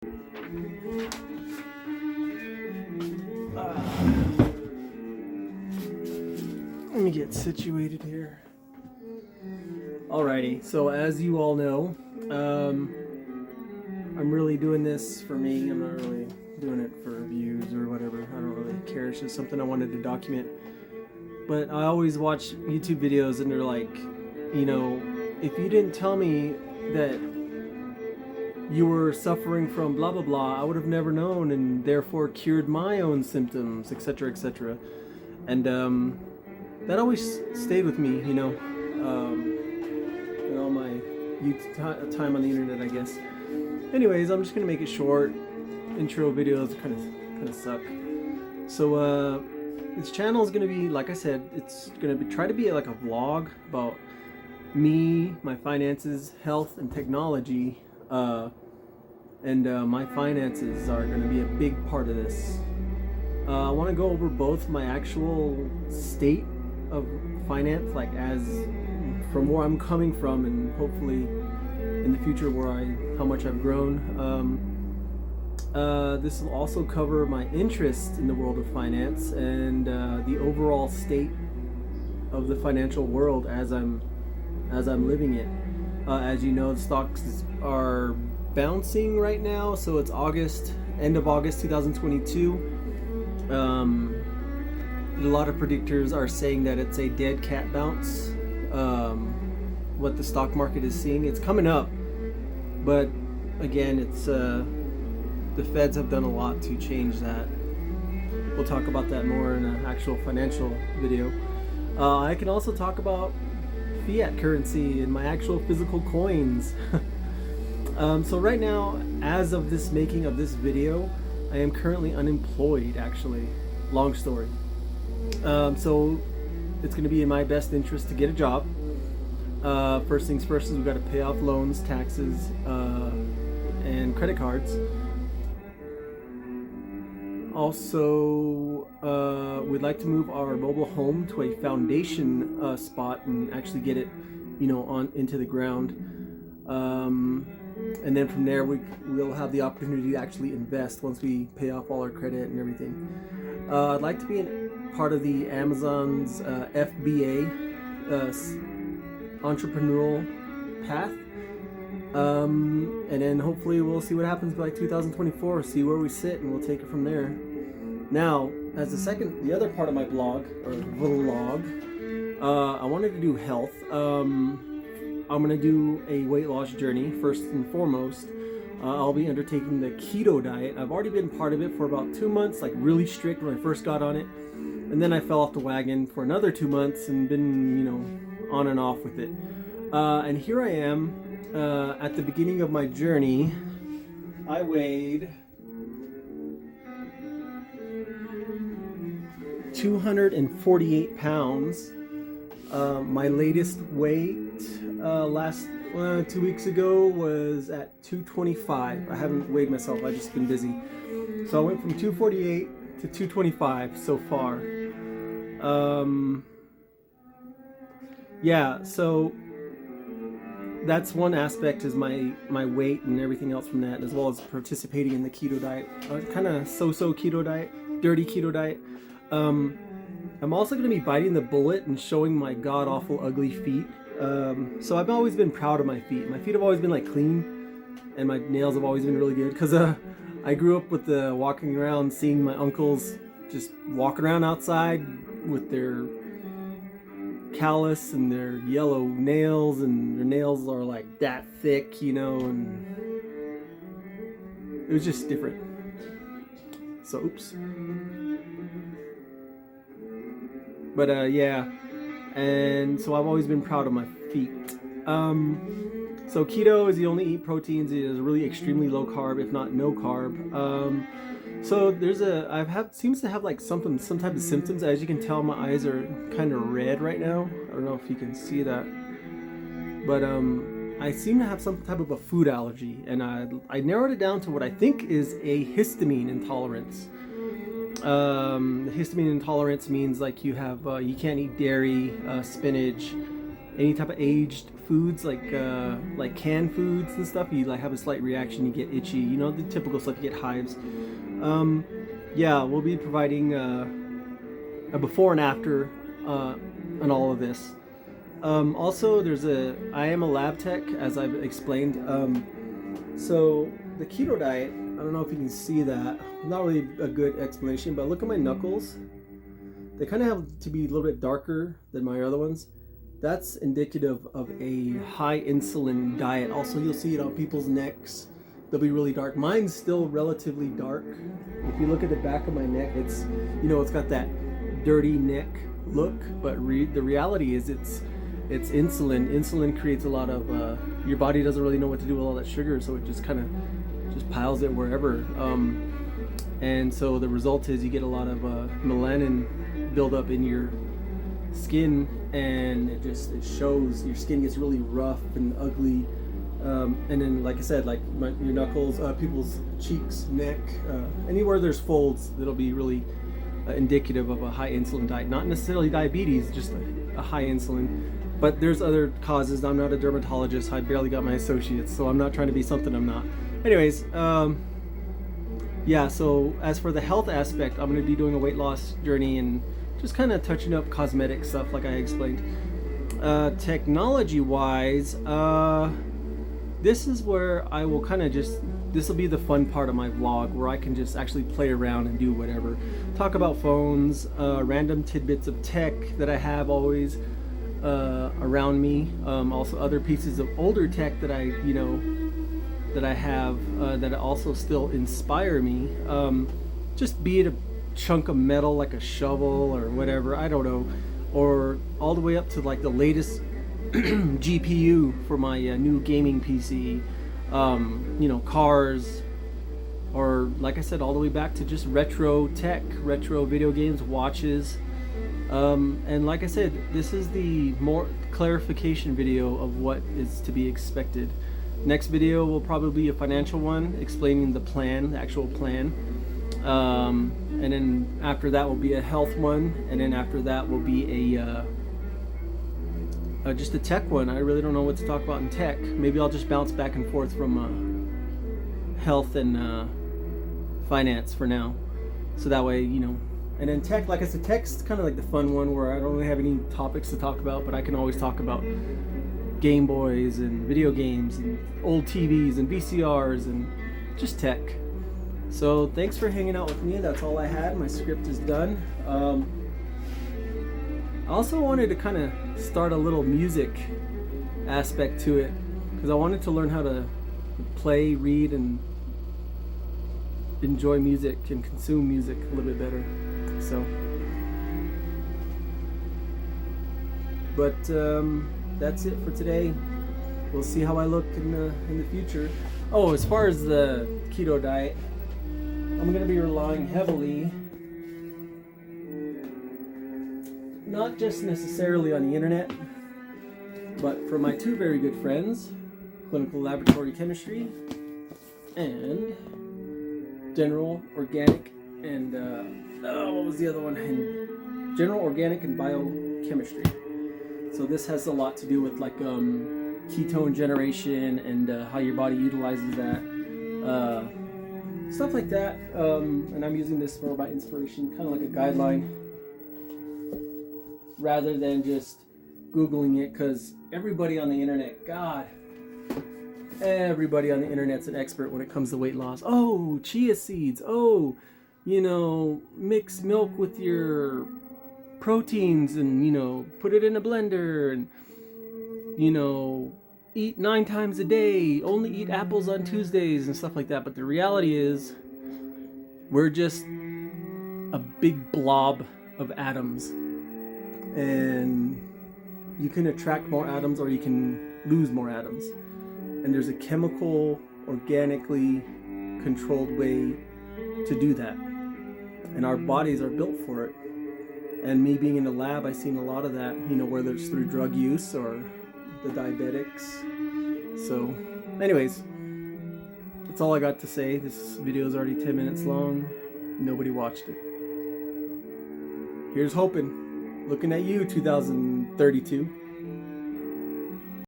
Let me get situated here. Alrighty, so as you all know, I'm really doing this for me. I'm not really doing it for views or whatever. I don't really care. It's just something I wanted to document. But I always watch YouTube videos and they're like, you know, if you didn't tell me that you were suffering from blah blah blah, I would have never known and therefore cured my own symptoms, etc., etc. And that always stayed with me, you know, in all my time on the internet, I guess. Anyways, I'm just gonna make it short. Intro videos kind of suck. So this channel is gonna be, like I said, it's gonna be try to be like a vlog about me, my finances, health, and technology. My finances are going to be a big part of this. I want to go over both my actual state of finance, like as from where I'm coming from, and hopefully in the future how much I've grown. This will also cover my interest in the world of finance and the overall state of the financial world as I'm living it. As you know, the stocks are bouncing right now, so it's end of August 2022. A lot of predictors are saying that it's a dead cat bounce. What the stock market is seeing, it's coming up, but again, it's the Feds have done a lot to change that. We'll talk about that more in an actual financial video. I can also talk about fiat currency and my actual physical coins. So right now, as of this making of this video, I am currently unemployed, actually. Long story. So it's going to be in my best interest to get a job. First things first is we've got to pay off loans, taxes, and credit cards. Also, we'd like to move our mobile home to a foundation spot and actually get it, you know, into the ground. And then from there, we'll have the opportunity to actually invest once we pay off all our credit and everything. I'd like to be part of the Amazon's FBA entrepreneurial path. And then hopefully we'll see what happens by 2024, see where we sit, and we'll take it from there. Now, as the other part of my blog, or vlog, I wanted to do health. I'm going to do a weight loss journey, first and foremost. I'll be undertaking the keto diet. I've already been part of it for about 2 months, like really strict when I first got on it. And then I fell off the wagon for another 2 months and been, you know, on and off with it. And here I am at the beginning of my journey. I weighed 248 pounds. My latest weight last 2 weeks ago was at 225. I haven't weighed myself, I've just been busy. So I went from 248 to 225 so far. Yeah, so that's one aspect, is my weight and everything else from that, as well as participating in the keto diet, kind of so-so keto diet, dirty keto diet. I'm also going to be biting the bullet and showing my god-awful ugly feet. So I've always been proud of my feet. My feet have always been like clean, and my nails have always been really good, because I grew up with walking around seeing my uncles just walking around outside with their callus and their yellow nails, and their nails are like that thick, you know, and it was just different. So oops. But yeah, and so I've always been proud of my feet. So keto is you only eat proteins. It is really extremely low carb, if not no carb. So seems to have like some type of symptoms. As you can tell, my eyes are kind of red right now. I don't know if you can see that, but I seem to have some type of a food allergy, and I narrowed it down to what I think is a histamine intolerance. Histamine intolerance means like you can't eat dairy, spinach, any type of aged foods like canned foods and stuff, you like have a slight reaction, you get itchy, you know, the typical stuff, you get hives. Yeah, we'll be providing a before and after on all of this. Also, I am a lab tech, as I've explained. So the keto diet, I don't know if you can see that. Not really a good explanation, but look at my knuckles. They kind of have to be a little bit darker than my other ones. That's indicative of a high insulin diet. Also, you'll see it on people's necks. They'll be really dark. Mine's still relatively dark. If you look at the back of my neck, it's, you know, it's got that dirty neck look, but the reality is it's insulin. Insulin creates a lot of, your body doesn't really know what to do with all that sugar, so it just kind of just piles it wherever. And so the result is you get a lot of melanin buildup in your skin, and it shows. Your skin gets really rough and ugly. And then, like I said, like your knuckles, people's cheeks, neck, anywhere there's folds, that'll be really indicative of a high insulin diet. Not necessarily diabetes, just a high insulin. But there's other causes. I'm not a dermatologist. I barely got my associates, so I'm not trying to be something I'm not. Anyways, yeah, so as for the health aspect, I'm going to be doing a weight loss journey and just kind of touching up cosmetic stuff like I explained. Technology-wise, this is where I will kind of this will be the fun part of my vlog, where I can just actually play around and do whatever. Talk about phones, random tidbits of tech that I have always around me. Also other pieces of older tech that I have that also still inspire me. Just be it a chunk of metal like a shovel or whatever, I don't know, or all the way up to like the latest GPU for my new gaming PC, you know, cars, or like I said, all the way back to just retro tech, retro video games, watches. And like I said, this is the more clarification video of what is to be expected. Next video will probably be a financial one, explaining the plan, the actual plan. And then after that will be a health one, and then after that will be just a tech one. I really don't know what to talk about in tech. Maybe I'll just bounce back and forth from health and finance for now, so that way, you know. And then tech, like I said, tech's kind of like the fun one where I don't really have any topics to talk about, but I can always talk about Game Boys and video games and old TVs and VCRs and just tech. So thanks for hanging out with me. That's all I had. My script is done. I also wanted to kind of start a little music aspect to it, because I wanted to learn how to play, read, and enjoy music and consume music a little bit better. So, but that's it for today. We'll see how I look in the future. Oh, as far as the keto diet, I'm going to be relying heavily, not just necessarily on the internet, but from my two very good friends, Clinical Laboratory Chemistry and General Organic and what was the other one? General Organic and Biochemistry. So this has a lot to do with like ketone generation and how your body utilizes that, stuff like that. And I'm using this for my inspiration, kind of like a guideline, rather than just Googling it, because everybody on the internet, God, everybody on the internet's an expert when it comes to weight loss. Oh, chia seeds. Oh, you know, mix milk with your proteins and, you know, put it in a blender and, you know, eat 9 times a day, only eat apples on Tuesdays and stuff like that. But the reality is we're just a big blob of atoms, and you can attract more atoms or you can lose more atoms. And there's a chemical, organically controlled way to do that. And our bodies are built for it. And me being in the lab, I've seen a lot of that, you know, whether it's through drug use or the diabetics. So, anyways, that's all I got to say. This video is already 10 minutes long. Nobody watched it. Here's hoping. Looking at you, 2032.